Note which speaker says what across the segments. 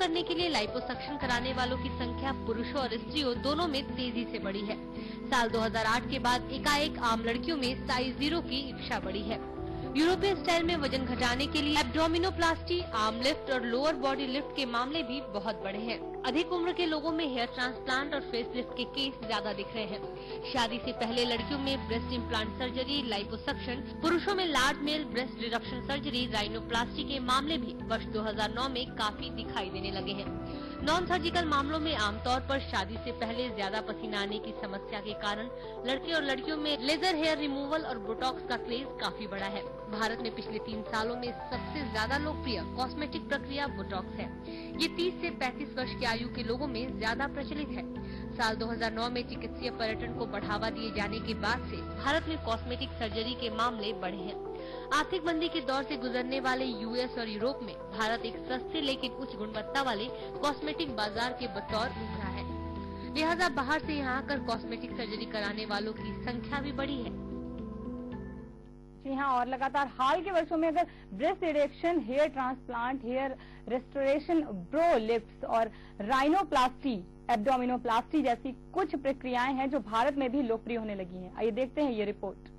Speaker 1: करने के लिए लाइपोसक्शन कराने वालों की संख्या पुरुषों और स्त्रियों दोनों में तेजी से बढ़ी है। साल 2008 के बाद एकाएक आम लड़कियों में साइज 0 की इच्छा बढ़ी है। यूरोपीय स्टाइल में वजन घटाने के लिए एब्डोमिनोप्लास्टी, आर्म लिफ्ट और लोअर बॉडी लिफ्ट के मामले भी बहुत बड़े हैं। अधिक उम्र के लोगों में हेयर ट्रांसप्लांट और फेस लिफ्ट के केस ज्यादा दिख रहे हैं। शादी से पहले लड़कियों में ब्रेस्ट इम्प्लांट सर्जरी, लाइपोसक्शन, पुरुषों में large male breast reduction surgery, rhinoplasty के मामले भी वर्ष 2009 में काफी दिखाई देने लगे हैं। नॉन सर्जिकल मामलों में आमतौर पर शादी से पहले ज्यादा पसीना आने की समस्या के कारण लड़के और लड़कियों में लेजर हेयर रिमूवल और बोटॉक्स का क्रेज काफी बड़ा है। भारत में पिछले 3 सालों में सबसे ज्यादा लोकप्रिय कॉस्मेटिक प्रक्रिया बोटॉक्स है। ये 30 से 35 वर्ष की आयु के लोगों में ज्यादा प्रचलित है। साल 2009 में चिकित्सीय पर्यटन को बढ़ावा दिए जाने के बाद से भारत में कॉस्मेटिक सर्जरी के मामले बढ़े हैं। आर्थिक मंदी के दौर से गुजरने वाले यूएस और यूरोप में भारत एक सस्ते लेकिन उच्च गुणवत्ता वाले कॉस्मेटिक बाजार के बतौर उभरा है। लिहाजा बाहर से यहाँ आकर कॉस्मेटिक सर्जरी कराने वालों की संख्या भी बढ़ी है।
Speaker 2: जी हाँ, और लगातार हाल के वर्षों में अगर breast reduction, hair transplant, hair restoration, brow lifts और राइनोप्लास्टी, एब्डोमिनोप्लास्टी जैसी कुछ प्रक्रियाएं हैं जो भारत में भी लोकप्रिय होने लगी हैं। आइए देखते हैं ये रिपोर्ट।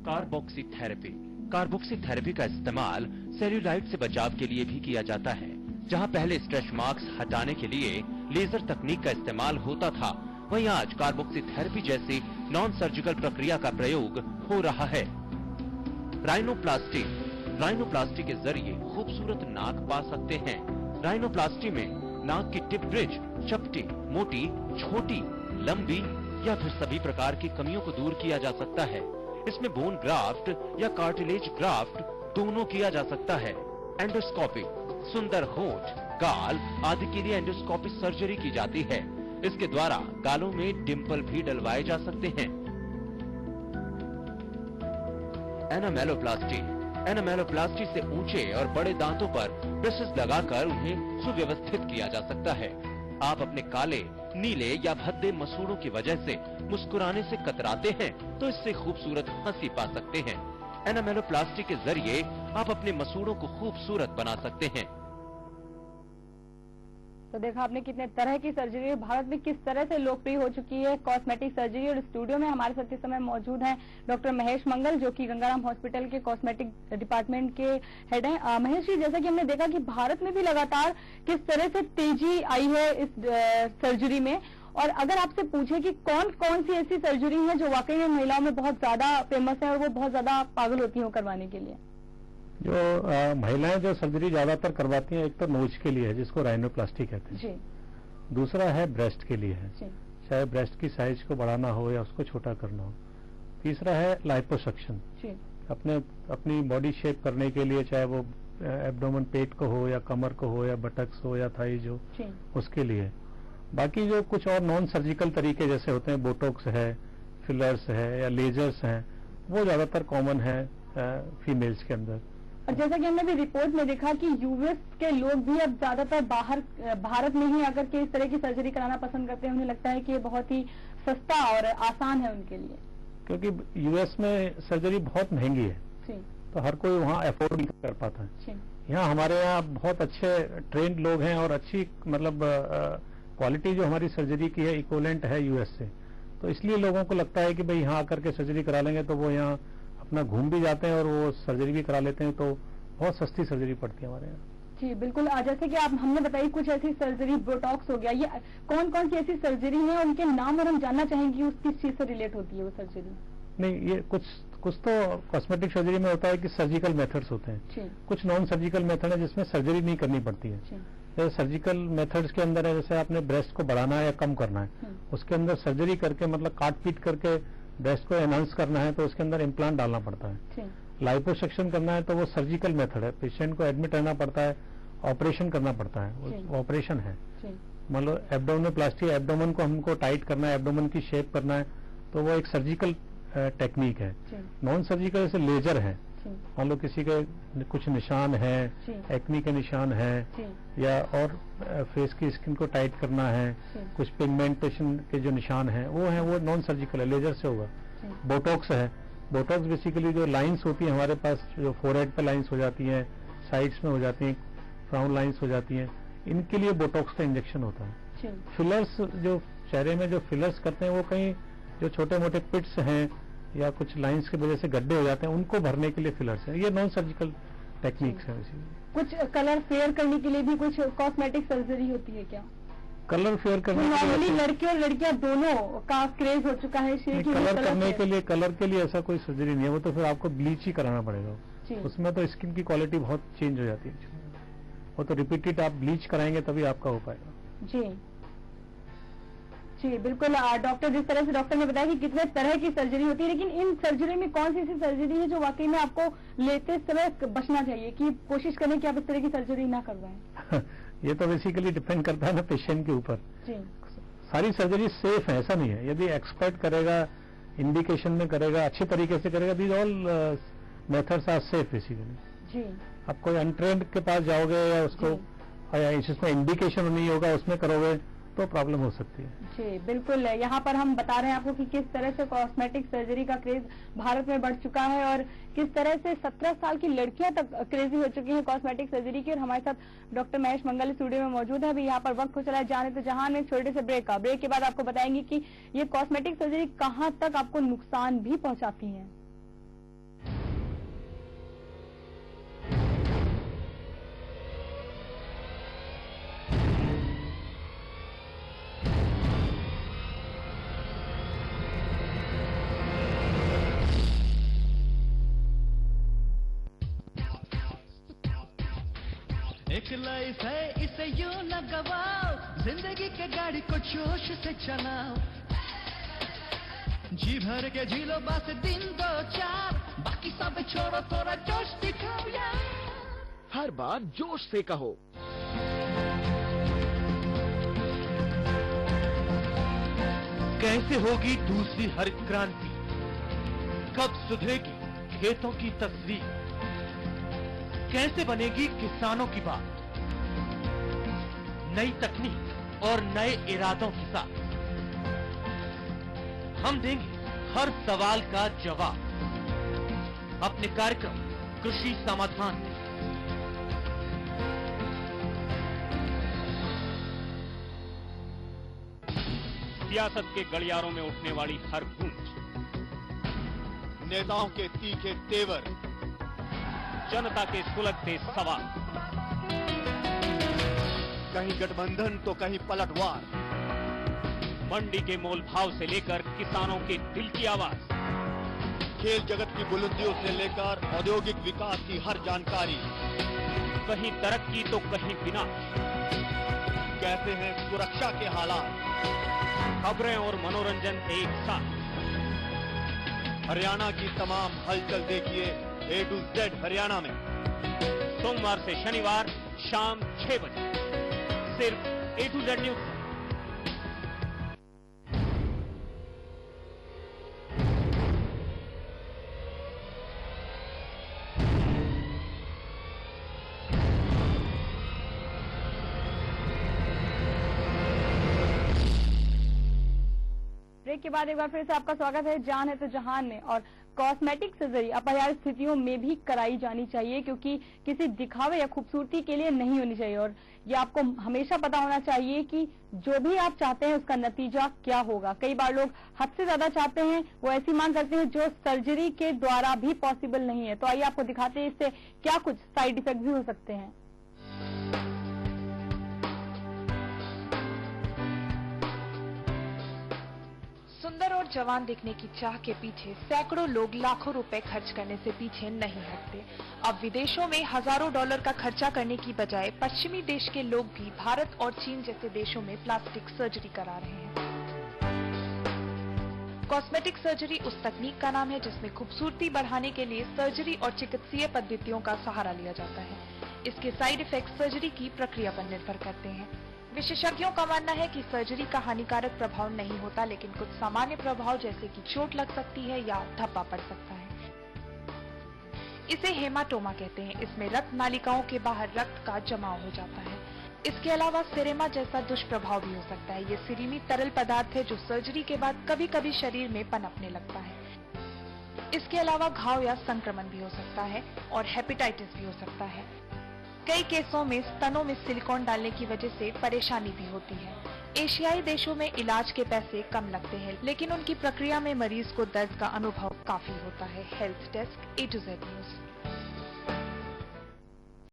Speaker 3: कार्बोक्सी थेरेपी का इस्तेमाल सेल्यूलाइट से बचाव के लिए भी किया जाता है। जहां पहले स्ट्रेच मार्क्स हटाने के लिए लेजर तकनीक का इस्तेमाल होता था, वहीं आज कार्बोक्सी थेरेपी जैसी नॉन सर्जिकल प्रक्रिया का प्रयोग हो रहा है। राइनोप्लास्टी के जरिए खूबसूरत नाक पा सकते हैं। राइनोप्लास्टी में नाक की टिप ब्रिज चपटी, मोटी, छोटी, लंबी या फिर सभी प्रकार की कमियों को दूर किया जा सकता है। इसमें बोन ग्राफ्ट या कार्टिलेज ग्राफ्ट दोनों किया जा सकता है। एंडोस्कोपी, सुंदर होंठ, गाल आदि के लिए एंडोस्कोपी सर्जरी की जाती है। इसके द्वारा गालों में डिंपल भी डलवाए जा सकते हैं। एनामेलोप्लास्टी से ऊंचे और बड़े दांतों पर ब्रशेस लगाकर उन्हें सुव्यवस्थित किया जा सकता है। आप अपने काले, नीले या भद्दे मसूड़ों की वजह से मुस्कुराने से कतराते हैं तो इससे खूबसूरत हंसी पा सकते हैं। एनामेलोप्लास्टी के जरिए आप अपने मसूड़ों को खूबसूरत बना सकते हैं।
Speaker 2: तो देखा आपने कितने तरह की सर्जरी भारत में किस तरह से लोकप्रिय हो चुकी है कॉस्मेटिक सर्जरी। और स्टूडियो में हमारे साथ इस समय मौजूद हैं डॉक्टर महेश मंगल, जो कि गंगाराम हॉस्पिटल के कॉस्मेटिक डिपार्टमेंट के हेड हैं। महेश जी, जैसा कि हमने देखा कि भारत में भी लगातार किस तरह से तेजी आई है इस सर्जरी में, और अगर आपसे पूछे कि कौन कौन सी ऐसी सर्जरी है जो वाकई में महिलाओं में बहुत ज्यादा फेमस है और वो बहुत ज्यादा पागल होती है करवाने के लिए?
Speaker 4: जो महिलाएं जो सर्जरी ज्यादातर करवाती हैं, एक तो नोज के लिए है जिसको राइनोप्लास्टी कहते हैं जी। दूसरा है ब्रेस्ट के लिए है, चाहे ब्रेस्ट की साइज को बढ़ाना हो या उसको छोटा करना हो। तीसरा है लाइपोसक्शन, अपनी बॉडी शेप करने के लिए, चाहे वो एब्डोमेन पेट को हो या कमर को हो या बटक्स हो या थाइज हो, उसके लिए। बाकी जो कुछ और नॉन सर्जिकल तरीके जैसे होते हैं, बोटॉक्स है, फिलर्स है या लेजर्स हैं, वो ज्यादातर कॉमन है फीमेल्स के अंदर।
Speaker 2: और जैसा कि हमने भी रिपोर्ट में देखा कि यूएस के लोग भी अब ज्यादातर भारत में ही आकर के इस तरह की सर्जरी कराना पसंद करते हैं। उन्हें लगता है कि ये बहुत ही सस्ता और आसान है उनके लिए,
Speaker 4: क्योंकि यूएस में सर्जरी बहुत महंगी है तो हर कोई वहाँ अफोर्ड नहीं कर पाता है। यहाँ हमारे यहाँ बहुत अच्छे ट्रेंड लोग हैं और अच्छी मतलब क्वालिटी जो हमारी सर्जरी की है इक्विवेलेंट है यूएस से, तो इसलिए लोगों को लगता है कि भाई यहाँ आकर के सर्जरी करा लेंगे तो वो यहाँ अपना घूम भी जाते हैं और वो सर्जरी भी करा लेते हैं, तो बहुत सस्ती सर्जरी पड़ती है हमारे यहाँ।
Speaker 2: जी बिल्कुल। जैसे कि आप हमने बताई कुछ ऐसी सर्जरी, बोटॉक्स हो गया, ये कौन कौन सी ऐसी सर्जरी है, उनके नाम और हम जानना चाहेंगे उस किस चीज से रिलेट होती है वो सर्जरी?
Speaker 4: नहीं, ये कुछ तो कॉस्मेटिक सर्जरी में होता है कि सर्जिकल मेथड्स होते हैं, कुछ नॉन सर्जिकल मेथड है जिसमें सर्जरी नहीं करनी पड़ती है। जैसे सर्जिकल मेथड्स के अंदर है, जैसे आपने ब्रेस्ट को बढ़ाना है या कम करना है, उसके अंदर सर्जरी करके मतलब काट पीट करके ब्रेस्ट को एनहांस करना है तो उसके अंदर इम्प्लांट डालना पड़ता है। लाइपोसक्शन करना है तो वो सर्जिकल मेथड है, पेशेंट को एडमिट रहना पड़ता है, ऑपरेशन करना पड़ता है, वो ऑपरेशन है। मतलब एब्डोमिनोप्लास्टी, एब्डोमेन को हमको टाइट करना है, एब्डोमेन की शेप करना है, तो वो एक सर्जिकल टेक्निक है। नॉन सर्जिकल जैसे लेजर है, मान लो किसी के कुछ निशान है, एक्नी के निशान है या और फेस की स्किन को टाइट करना है, कुछ पिगमेंटेशन के जो निशान है वो नॉन सर्जिकल है, लेजर से होगा। बोटॉक्स है, बोटॉक्स बेसिकली जो लाइंस होती है हमारे पास, जो फोरहेड पे लाइंस हो जाती हैं, साइड्स में हो जाती हैं, फ्राउन लाइंस हो जाती हैं, इनके लिए बोटॉक्स का इंजेक्शन होता है। फिलर्स जो चेहरे में जो फिलर्स करते हैं वो कहीं जो छोटे मोटे पिट्स हैं या कुछ लाइंस की वजह से गड्ढे हो जाते हैं उनको भरने के लिए फिलर्स है। ये नॉन सर्जिकल टेक्निक्स है।
Speaker 2: कुछ कलर फेयर करने के लिए भी कुछ कॉस्मेटिक सर्जरी होती है क्या?
Speaker 4: कलर फेयर करने
Speaker 2: नॉर्मली लड़के और लड़कियां दोनों का क्रेज हो चुका है
Speaker 4: कलर करने के लिए, कलर के लिए ऐसा कोई सर्जरी नहीं है। वो तो फिर आपको ब्लीच ही कराना पड़ेगा। उसमें तो स्किन की क्वालिटी बहुत चेंज हो जाती है। वो तो रिपीटेड आप ब्लीच कराएंगे तभी आपका हो पाएगा।
Speaker 2: जी जी बिल्कुल। डॉक्टर, जिस तरह से डॉक्टर ने बताया कि कितने तरह की सर्जरी होती है, लेकिन इन सर्जरी में कौन सी ऐसी सर्जरी है जो वाकई में आपको लेते समय बचना चाहिए, कि कोशिश करें कि आप इस तरह की सर्जरी ना करवाएं?
Speaker 4: ये तो बेसिकली डिपेंड करता है ना पेशेंट के ऊपर। सारी सर्जरी सेफ है, ऐसा नहीं है। यदि एक्सपर्ट करेगा, इंडिकेशन में करेगा, अच्छे तरीके से करेगा, these all methods are safe basically. आप कोई अनट्रेंड के पास जाओगे या उसको इसमें इंडिकेशन नहीं होगा उसमें करोगे तो प्रॉब्लम हो सकती है।
Speaker 2: जी बिल्कुल। यहाँ पर हम बता रहे हैं आपको कि किस तरह से कॉस्मेटिक सर्जरी का क्रेज भारत में बढ़ चुका है और किस तरह से 17 साल की लड़कियां तक क्रेजी हो चुकी हैं कॉस्मेटिक सर्जरी की। और हमारे साथ डॉक्टर महेश मंगल स्टूडियो में मौजूद है। अभी यहाँ पर वक्त हो चला है जाने तो जहां में छोटे से ब्रेक का। ब्रेक के बाद आपको बताएंगे कि ये कॉस्मेटिक सर्जरी कहाँ तक आपको नुकसान भी पहुंचाती है।
Speaker 5: एक लाइफ है इसे यूं न गवाओ, जिंदगी के गाड़ी को जोश से चलाओ, जी भर के जी लो बस दिन दो चार, बाकी सब छोड़ो थोड़ा जोश दिखाओ यार।
Speaker 6: हर बार जोश से कहो।
Speaker 3: कैसे होगी दूसरी हरित क्रांति, कब सुधरेगी खेतों की तस्वीर, कैसे बनेगी किसानों की बात, नई तकनीक और नए इरादों के साथ हम देंगे हर सवाल का जवाब अपने कार्यक्रम कृषि समाधान में।
Speaker 7: सियासत के गलियारों में उठने वाली हर गूंज,
Speaker 6: नेताओं के तीखे तेवर,
Speaker 7: जनता के सुलगते सवाल,
Speaker 6: कहीं गठबंधन तो कहीं पलटवार,
Speaker 7: मंडी के मोल भाव से लेकर किसानों के दिल की आवाज,
Speaker 6: खेल जगत की बुलंदियों से लेकर औद्योगिक विकास की हर जानकारी,
Speaker 7: कहीं तरक्की तो कहीं विनाश,
Speaker 6: कैसे हैं सुरक्षा के हालात,
Speaker 7: खबरें और मनोरंजन एक साथ।
Speaker 6: हरियाणा की तमाम हलचल देखिए A to Z हरियाणा में,
Speaker 7: सोमवार से शनिवार शाम 6 बजे सिर्फ A to Z news.
Speaker 2: Break के बाद एक बार फिर से आपका स्वागत है जान है तो जहान में। और कॉस्मेटिक सर्जरी अपाया स्थितियों में भी कराई जानी चाहिए, क्योंकि किसी दिखावे या खूबसूरती के लिए नहीं होनी चाहिए। और ये आपको हमेशा पता होना चाहिए कि जो भी आप चाहते हैं उसका नतीजा क्या होगा। कई बार लोग हद से ज्यादा चाहते हैं, वो ऐसी मांग करते हैं जो सर्जरी के द्वारा भी पॉसिबल नहीं है। तो आइए आपको दिखाते हैं इससे क्या कुछ साइड इफेक्ट भी हो सकते हैं।
Speaker 8: सुंदर और जवान दिखने की चाह के पीछे सैकड़ों लोग लाखों रुपए खर्च करने से पीछे नहीं हटते। अब विदेशों में हजारों डॉलर का खर्चा करने की बजाय पश्चिमी देश के लोग भी भारत और चीन जैसे देशों में प्लास्टिक सर्जरी करा रहे हैं। कॉस्मेटिक सर्जरी उस तकनीक का नाम है जिसमें खूबसूरती बढ़ाने के लिए सर्जरी और चिकित्सीय पद्धतियों का सहारा लिया जाता है। इसके साइड इफेक्ट सर्जरी की प्रक्रिया पर निर्भर करते हैं। विशेषज्ञों का मानना है कि सर्जरी का हानिकारक प्रभाव नहीं होता, लेकिन कुछ सामान्य प्रभाव जैसे कि चोट लग सकती है या धब्बा पड़ सकता है। इसे हेमाटोमा कहते हैं। इसमें रक्त नालिकाओं के बाहर रक्त का जमाव हो जाता है। इसके अलावा सिरेमा जैसा दुष्प्रभाव भी हो सकता है। ये सिरीमी तरल पदार्थ है जो सर्जरी के बाद कभी कभी शरीर में पनपने लगता है। इसके अलावा घाव या संक्रमण भी हो सकता है और हेपेटाइटिस भी हो सकता है। कई केसों में स्तनों में सिलिकॉन डालने की वजह से परेशानी भी होती है। एशियाई देशों में इलाज के पैसे कम लगते हैं, लेकिन उनकी प्रक्रिया में मरीज को दर्द का अनुभव काफी होता है। Health desk A to Z news.